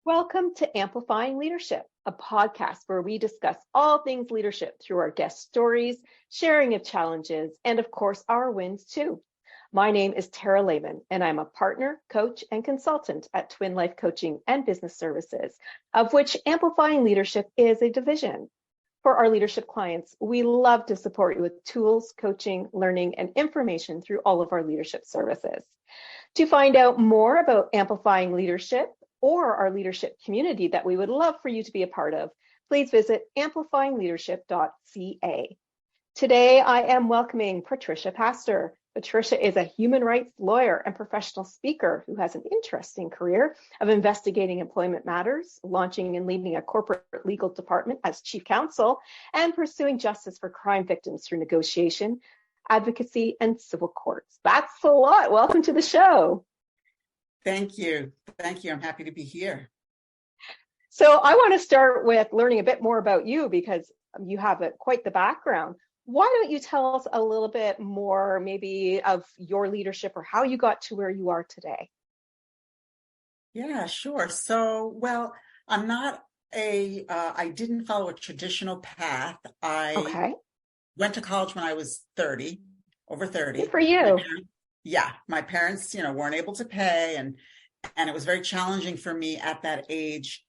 Welcome to Amplifying Leadership, a podcast where we discuss all things leadership through our guest stories, sharing of challenges, and of course, our wins too. My name is Tara and I'm a partner, coach, and consultant at Twin Life Coaching and Business Services, of which Amplifying Leadership is a division. For our leadership clients, we love to support you with tools, coaching, learning, and information through all of our leadership services. To find out more about Amplifying Leadership or our leadership community that we would love for you to be a part of, please visit amplifyingleadership.ca. Today, I am welcoming Patricia Pastor. Patricia is a human rights lawyer and professional speaker who has an interesting career of investigating employment matters, launching and leading a corporate legal department as chief counsel, and pursuing justice for crime victims through negotiation, advocacy, and civil courts. That's a lot. Welcome to the show. Thank you. Thank you. I'm happy to be here. So I want to start with learning a bit more about you because you have quite the background. Why don't you tell us a little bit more maybe of your leadership or how you got to where you are today? Yeah, sure. So, I'm not I didn't follow a traditional path. I went to college when I was over 30. Good for you. My parents, weren't able to pay, and it was very challenging for me at that age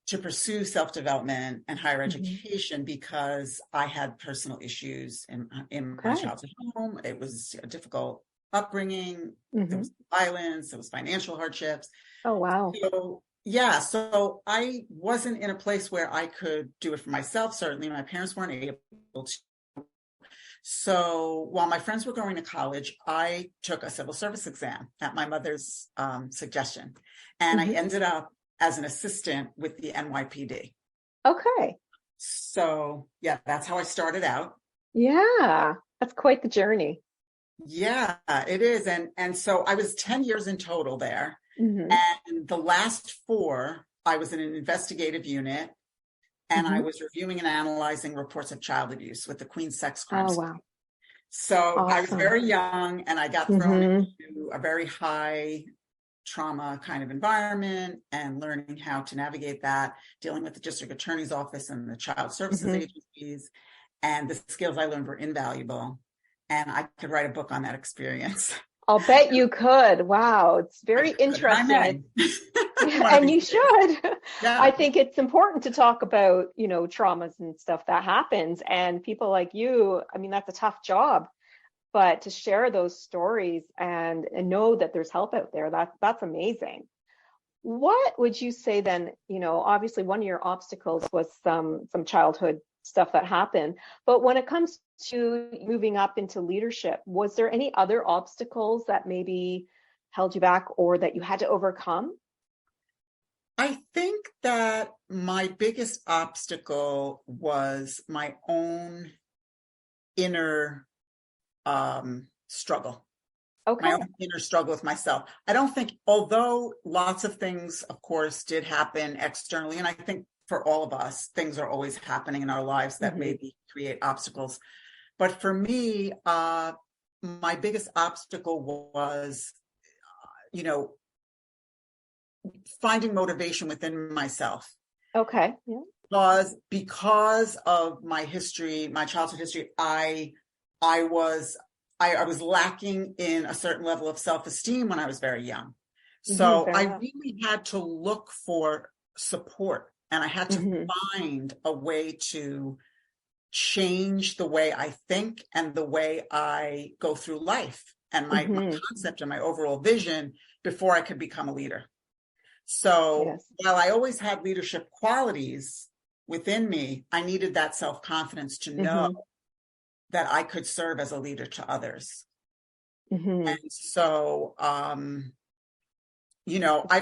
to pursue self-development and higher education because I had personal issues in my childhood home. It was a difficult upbringing. There was violence, there was financial hardships. Oh, wow. So I wasn't in a place where I could do it for myself. Certainly my parents weren't able to. So while my friends were going to college, I took a civil service exam at my mother's suggestion, and I ended up as an assistant with the NYPD. Okay. So that's how I started out. Yeah, that's quite the journey. Yeah, it is. And so I was 10 years in total there. And the last 4, I was in an investigative unit. And I was reviewing and analyzing reports of child abuse with the Queen's Sex Crimes. Oh, wow. So awesome. I was very young and I got thrown into a very high trauma kind of environment and learning how to navigate that, dealing with the district attorney's office and the child services agencies. And the skills I learned were invaluable. And I could write a book on that experience. I'll bet you could. Wow. It's very interesting. And you should. Yeah. I think it's important to talk about, traumas and stuff that happens. And people like you, that's a tough job, but to share those stories and know that there's help out there, that's amazing. What would you say then, obviously one of your obstacles was some childhood stuff that happened, but when it comes to moving up into leadership, was there any other obstacles that maybe held you back or that you had to overcome? I think that my biggest obstacle was my own inner struggle. Okay. My own inner struggle with myself. I don't think, although lots of things, of course, did happen externally, and I think for all of us, things are always happening in our lives that maybe create obstacles. But for me, my biggest obstacle was, finding motivation within myself. Okay. Yeah. Because of my history, my childhood history, I was lacking in a certain level of self-esteem when I was very young. So I really had to look for support, and I had to find a way to change the way I think and the way I go through life and my concept and my overall vision before I could become a leader. So while I always had leadership qualities within me, I needed that self-confidence to know that I could serve as a leader to others. And so, I've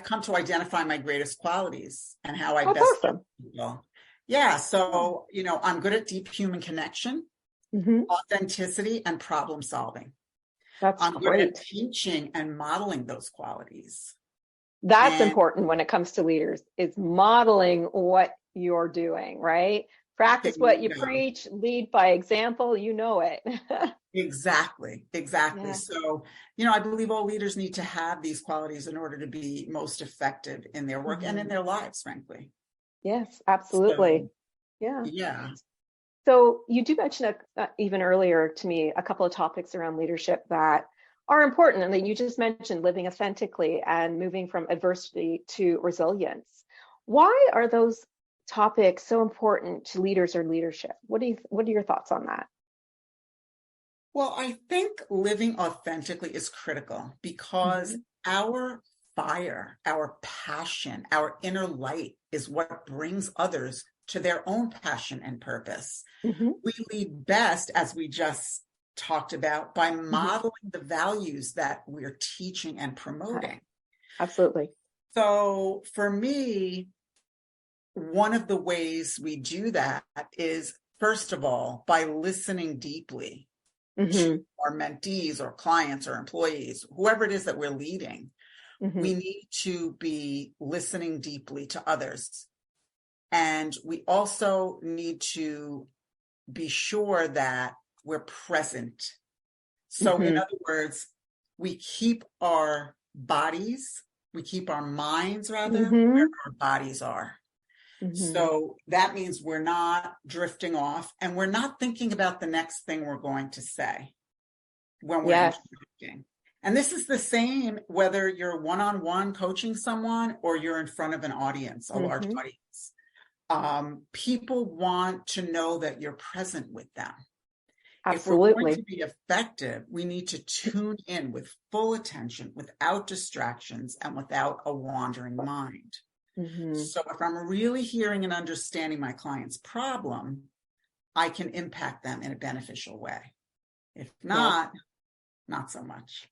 come to identify my greatest qualities and how I best serve people. Yeah. So, I'm good at deep human connection, authenticity, and problem solving. I'm good at teaching and modeling those qualities. That's important when it comes to leaders, is modeling what you're doing, right? Practice what you preach, lead by example, you know it. Exactly. Yeah. So, I believe all leaders need to have these qualities in order to be most effective in their work and in their lives, frankly. Yes, absolutely. So, yeah. Yeah. So you do mention even earlier to me a couple of topics around leadership that are important, and that you just mentioned living authentically and moving from adversity to resilience. Why are those topics so important to leaders or leadership? What are your thoughts on that? Well, I think living authentically is critical because our fire, our passion, our inner light is what brings others to their own passion and purpose. We lead best, as we just talked about, by modeling the values that we're teaching and promoting. Absolutely. So for me, one of the ways we do that is, first of all, by listening deeply to our mentees or clients or employees, whoever it is that we're leading. We need to be listening deeply to others. And we also need to be sure that we're present. So in other words, we keep our minds rather, where our bodies are. So that means we're not drifting off and we're not thinking about the next thing we're going to say when we're interacting. And this is the same whether you're one-on-one coaching someone or you're in front of an audience, a large audience. People want to know that you're present with them. Absolutely. If we're going to be effective, we need to tune in with full attention, without distractions and without a wandering mind. So if I'm really hearing and understanding my client's problem, I can impact them in a beneficial way. If not, not so much.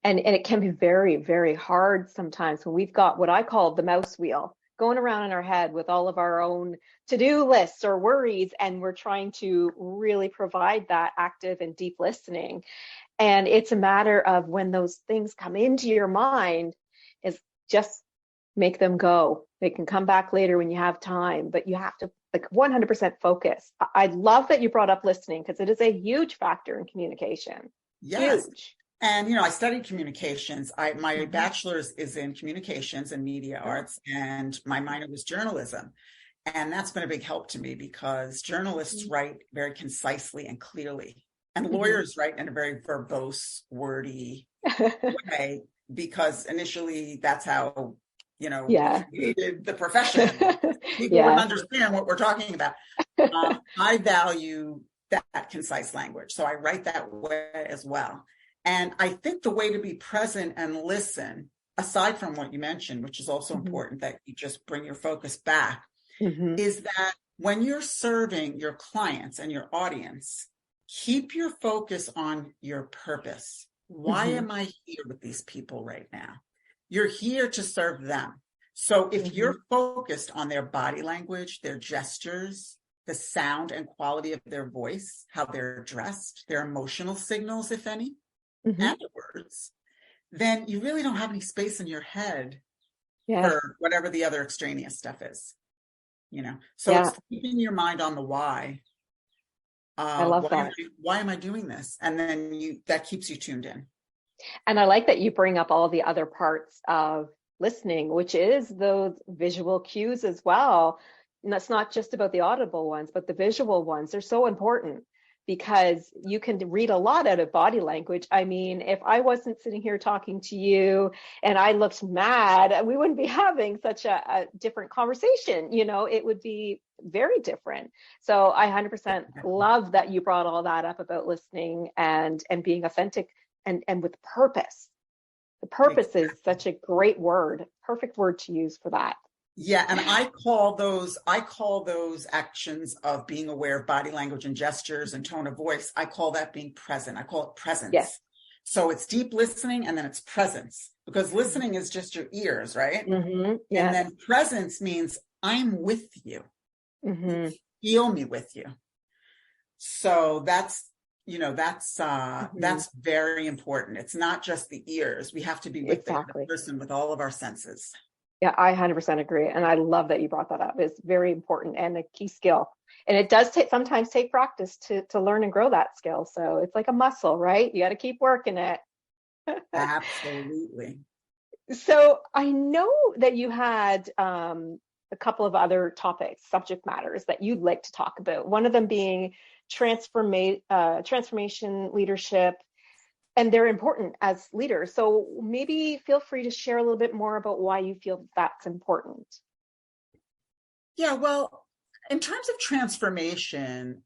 And it can be very, very hard sometimes when we've got what I call the mouse wheel going around in our head with all of our own to-do lists or worries, and we're trying to really provide that active and deep listening. And it's a matter of when those things come into your mind, is just make them go. They can come back later when you have time, but you have to 100% focus. I love that you brought up listening because it is a huge factor in communication. Yes. Huge. And, I studied communications. My bachelor's is in communications and media arts, and my minor was journalism. And that's been a big help to me because journalists write very concisely and clearly, and lawyers write in a very verbose, wordy way, because initially that's how, we created the profession. People wouldn't understand what we're talking about. I value that concise language, so I write that way as well. And I think the way to be present and listen, aside from what you mentioned, which is also important, that you just bring your focus back, is that when you're serving your clients and your audience, keep your focus on your purpose. Why am I here with these people right now? You're here to serve them. So if you're focused on their body language, their gestures, the sound and quality of their voice, how they're dressed, their emotional signals, if any, and the words, then you really don't have any space in your head for whatever the other extraneous stuff is. So it's keeping your mind on the why. I love that. Why am I doing this? And then that keeps you tuned in. And I like that you bring up all the other parts of listening, which is those visual cues as well. And that's not just about the audible ones, but the visual ones. They're so important because you can read a lot out of body language. I mean, if I wasn't sitting here talking to you and I looked mad, we wouldn't be having such a different conversation. It would be very different. So I 100% love that you brought all that up about listening and being authentic and with purpose. The purpose is such a great word, perfect word to use for that. Yeah, and I call those actions of being aware of body language and gestures and tone of voice, I call that being present. I call it presence. Yes. So it's deep listening and then it's presence, because listening is just your ears, right? And then presence means I'm with you. Feel me with you. So that's very important. It's not just the ears. We have to be with the person with all of our senses. Yeah, I 100% agree. And I love that you brought that up. It's very important and a key skill. And it does sometimes take practice to learn and grow that skill. So it's like a muscle, right? You got to keep working it. Absolutely. So I know that you had a couple of other topics, subject matters that you'd like to talk about. One of them being transformation leadership, and they're important as leaders. So maybe feel free to share a little bit more about why you feel that's important. Yeah, well, in terms of transformation,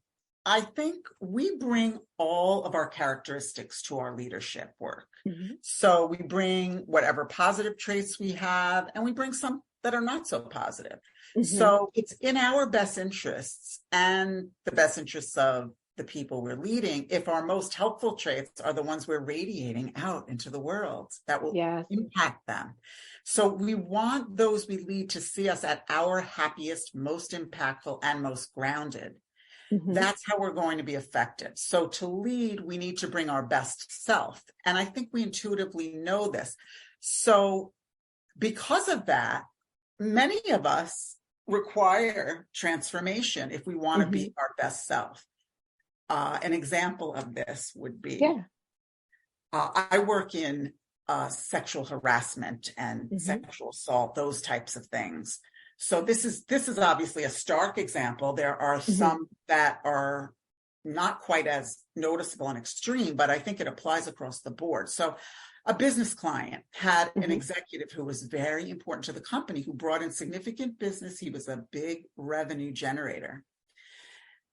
I think we bring all of our characteristics to our leadership work. Mm-hmm. So we bring whatever positive traits we have, and we bring some that are not so positive. Mm-hmm. So it's in our best interests and the best interests of the people we're leading if our most helpful traits are the ones we're radiating out into the world that will impact them. So we want those we lead to see us at our happiest, most impactful, and most grounded. Mm-hmm. That's how we're going to be effective. So to lead, we need to bring our best self. And I think we intuitively know this. So because of that, many of us require transformation if we want to be our best self. An example of this would be, I work in sexual harassment and sexual assault, those types of things. So this is obviously a stark example. There are some that are not quite as noticeable and extreme, but I think it applies across the board. So a business client had an executive who was very important to the company, who brought in significant business. He was a big revenue generator.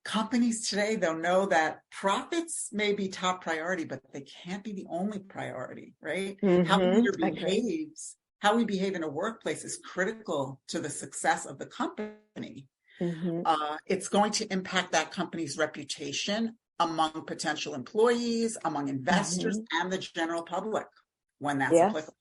Companies today, they'll know that profits may be top priority, but they can't be the only priority, right? How a leader behaves, how we behave in a workplace is critical to the success of the company. It's going to impact that company's reputation among potential employees, among investors, and the general public when that's applicable.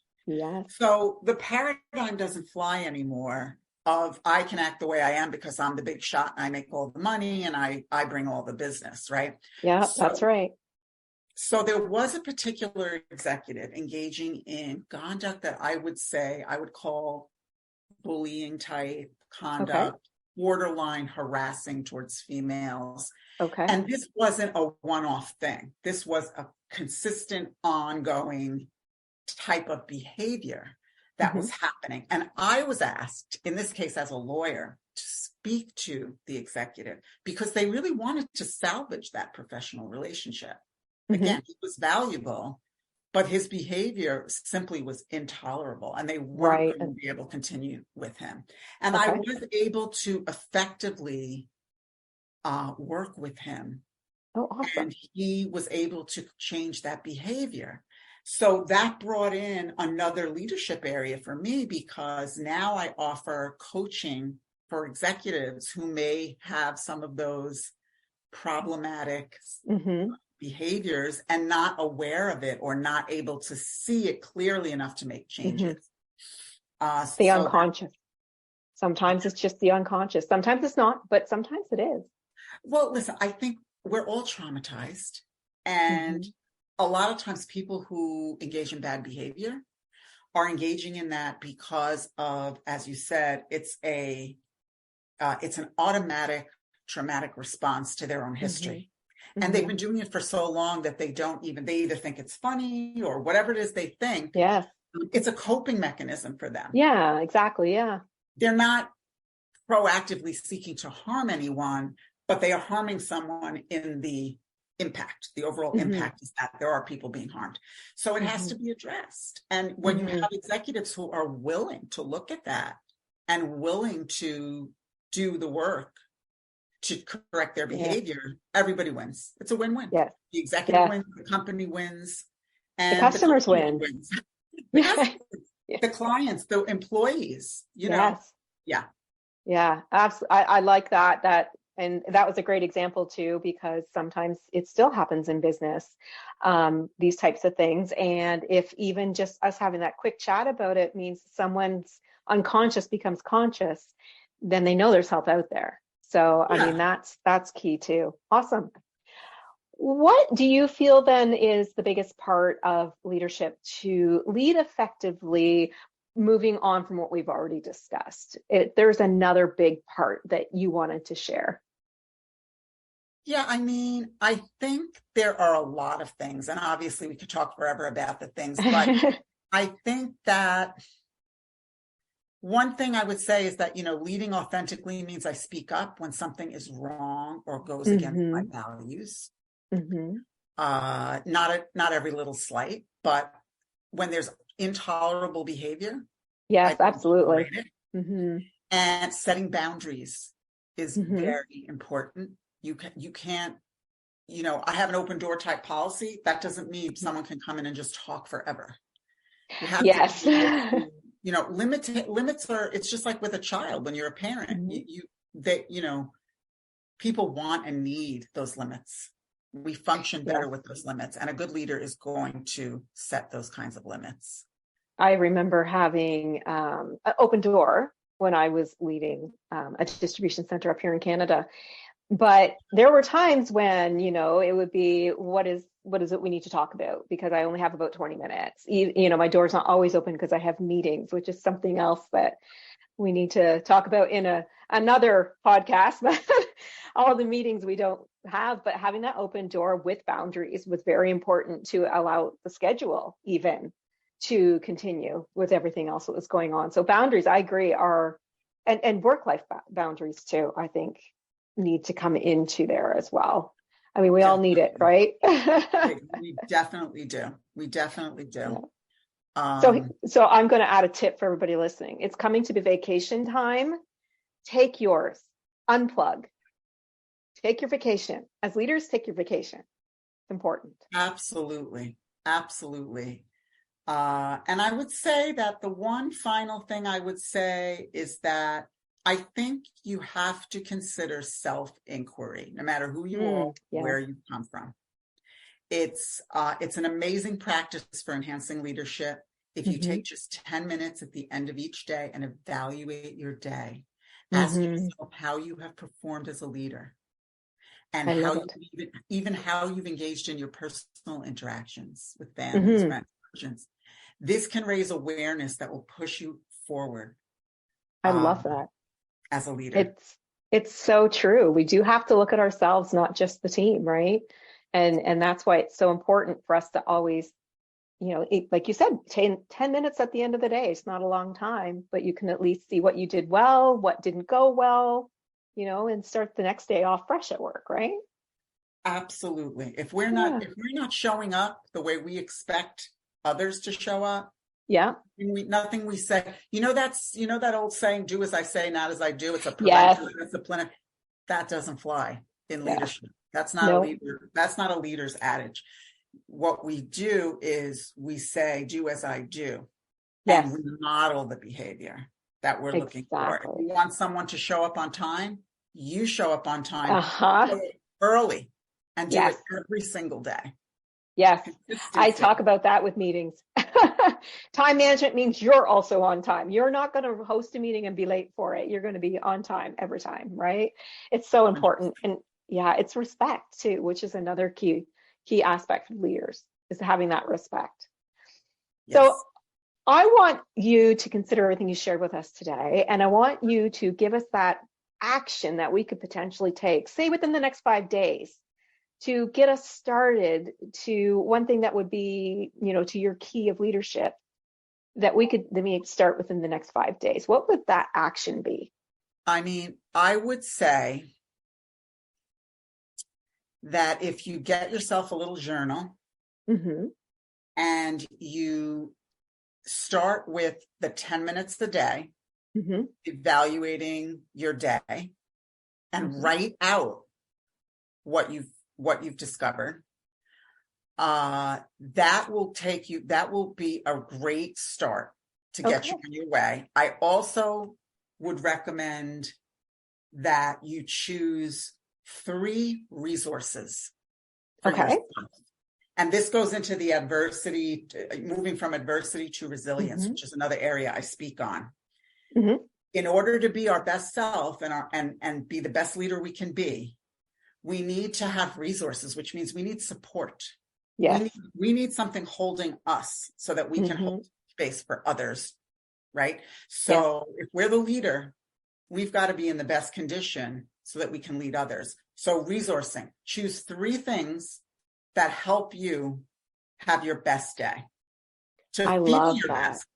So the paradigm doesn't fly anymore of I can act the way I am because I'm the big shot and I make all the money and I bring all the business, right? Yeah, that's right. So there was a particular executive engaging in conduct that I would call bullying type conduct, borderline harassing towards females. And this wasn't a one-off thing. This was a consistent, ongoing type of behavior that was happening. And I was asked, in this case as a lawyer, to speak to the executive because they really wanted to salvage that professional relationship. Again, he was valuable, but his behavior simply was intolerable and they weren't going to be able to continue with him. And I was able to effectively work with him. Oh, awesome. And he was able to change that behavior. So that brought in another leadership area for me because now I offer coaching for executives who may have some of those problematic behaviors and not aware of it or not able to see it clearly enough to make changes. The unconscious. Sometimes it's just the unconscious. Sometimes it's not, but sometimes it is. Well, listen, I think we're all traumatized. And a lot of times people who engage in bad behavior are engaging in that because of, as you said, it's an automatic traumatic response to their own history. And they've been doing it for so long that they either think it's funny or whatever it is they think. Yeah. It's a coping mechanism for them. Yeah, exactly. Yeah. They're not proactively seeking to harm anyone, but they are harming someone in the impact. The overall impact is that there are people being harmed. So it has to be addressed. And when you have executives who are willing to look at that and willing to do the work to correct their behavior, everybody wins. It's a win-win. Yes. The executive wins, the company wins, and the customers win. The clients, the employees, you know. Yeah. Yeah, absolutely. I like that. And that was a great example too, because sometimes it still happens in business, these types of things. And if even just us having that quick chat about it means someone's unconscious becomes conscious, then they know there's help out there. So, I mean, that's key too. Awesome. What do you feel then is the biggest part of leadership to lead effectively moving on from what we've already discussed, there's another big part that you wanted to share. Yeah, I mean, I think there are a lot of things, and obviously we could talk forever about the things, but I think that one thing I would say is that, leading authentically means I speak up when something is wrong or goes against my values. Not every little slight, but when there's intolerable behavior. Yes, absolutely. And setting boundaries is very important. You can't, I have an open door type policy. That doesn't mean someone can come in and just talk forever. You have to, limits are, it's just like with a child, when you're a parent, people want and need those limits. We function better with those limits, and a good leader is going to set those kinds of limits. I remember having an open door when I was leading a distribution center up here in Canada. But there were times when, it would be, what is it we need to talk about? Because I only have about 20 minutes. My door's not always open because I have meetings, which is something else that we need to talk about in another podcast. But all the meetings we don't have, but having that open door with boundaries was very important to allow the schedule even to continue with everything else that was going on. So boundaries, I agree, and work-life boundaries too, I think, need to come into there as well. I mean, we all need it, right? We definitely do. Yeah. So I'm going to add a tip for everybody listening. It's coming to the vacation time. Take yours. Unplug. Take your vacation. As leaders, take your vacation. It's important. Absolutely. And I would say that the one final thing I would say is that I think you have to consider self-inquiry, no matter who you are, where you come from. It's an amazing practice for enhancing leadership. If you take just 10 minutes at the end of each day and evaluate your day, ask yourself how you have performed as a leader, and how you've engaged in your personal interactions with families, friends. This can raise awareness that will push you forward. I love that. As a leader. It's so true. We do have to look at ourselves, not just the team, right? And that's why it's so important for us to always, like you said, 10 minutes at the end of the day. It's not a long time, but you can at least see what you did well, what didn't go well, and start the next day off fresh at work, right? Absolutely. If we're not showing up the way we expect others to show up, nothing we say, that old saying, do as I say, not as I do. It's a discipline. That doesn't fly in leadership. That's not a leader. That's not a leader's adage. What we do is we say, do as I do. And we model the behavior that we're looking for. If you want someone to show up on time, you show up on time early and do it every single day. Yes, I talk about that with meetings. Time management means you're also on time. You're not going to host a meeting and be late for it. You're going to be on time every time, right? It's so important. And it's respect too, which is another key aspect of leaders, is having that respect. Yes. So I want you to consider everything you shared with us today. And I want you to give us that action that we could potentially take, say within the next 5 days, to get us started to one thing that would be, to your key of leadership that we could start within the next 5 days. What would that action be? I mean, I would say that if you get yourself a little journal and you start with the 10 minutes a day, evaluating your day, and write out what you've discovered, that will be a great start to get you on your way. I also would recommend that you choose 3 resources for yourself. And this goes into the adversity, moving from adversity to resilience, which is another area I speak on. In order to be our best self and be the best leader we can be, we need to have resources, which means we need support. Yes. We need something holding us so that we can hold space for others right? So if we're the leader, we've got to be in the best condition so that we can lead others. So resourcing, choose 3 things that help you have your best day. I love that. Best.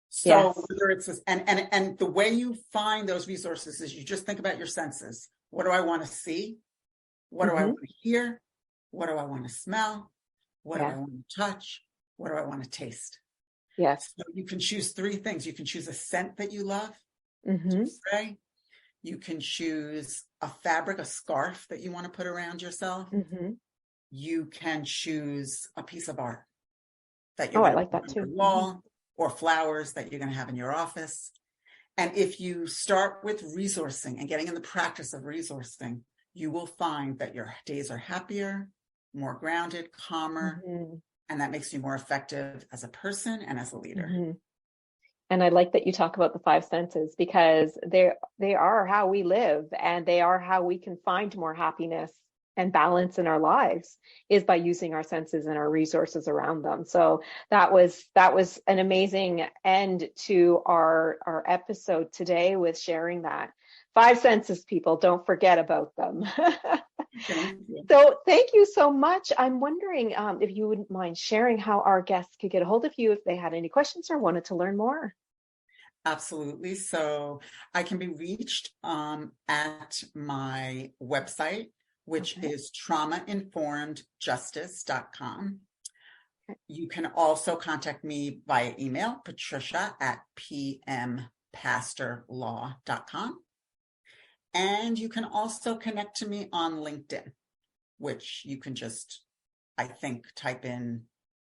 So whether it's this, and the way you find those resources is you just think about your senses. What do I want to see? What do I want to hear? What do I want to smell? What do I want to touch? What do I want to taste? Yes. So you can choose 3 things. You can choose a scent that you love to spray. You can choose a fabric, a scarf that you want to put around yourself. You can choose a piece of art that you're I like that too. On your wall, or flowers that you're going to have in your office. And if you start with resourcing and getting in the practice of resourcing, you will find that your days are happier, more grounded, calmer, and that makes you more effective as a person and as a leader. And I like that you talk about the 5 senses, because they are how we live, and they are how we can find more happiness and balance in our lives, is by using our senses and our resources around them. So that was an amazing end to our episode today, with sharing that. 5 senses, people, don't forget about them. So thank you so much. I'm wondering if you wouldn't mind sharing how our guests could get a hold of you if they had any questions or wanted to learn more. Absolutely. So I can be reached at my website, which is traumainformedjustice.com. You can also contact me via email, patricia@pmpastorlaw.com. And you can also connect to me on LinkedIn, which you can just, I think, type in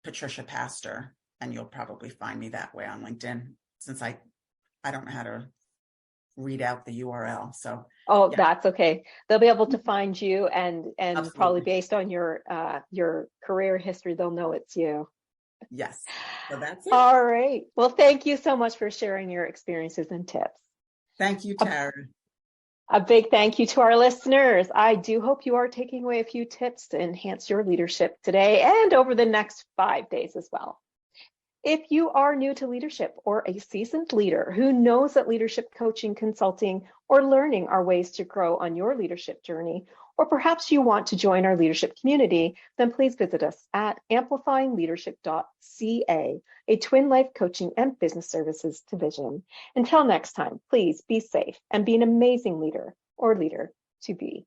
Patricia Pastor, and you'll probably find me that way on LinkedIn, since I don't know how to read out the URL. So that's okay. They'll be able to find you, and Absolutely. Probably based on your career history, they'll know it's you. Yes. So that's it. All right. Well, thank you so much for sharing your experiences and tips. Thank you, Tara. A big thank you to our listeners. I do hope you are taking away a few tips to enhance your leadership today and over the next 5 days as well. If you are new to leadership, or a seasoned leader who knows that leadership coaching, consulting, or learning are ways to grow on your leadership journey, or perhaps you want to join our leadership community, then please visit us at amplifyingleadership.ca, a twin life coaching and business services division. Until next time, please be safe and be an amazing leader or leader to be.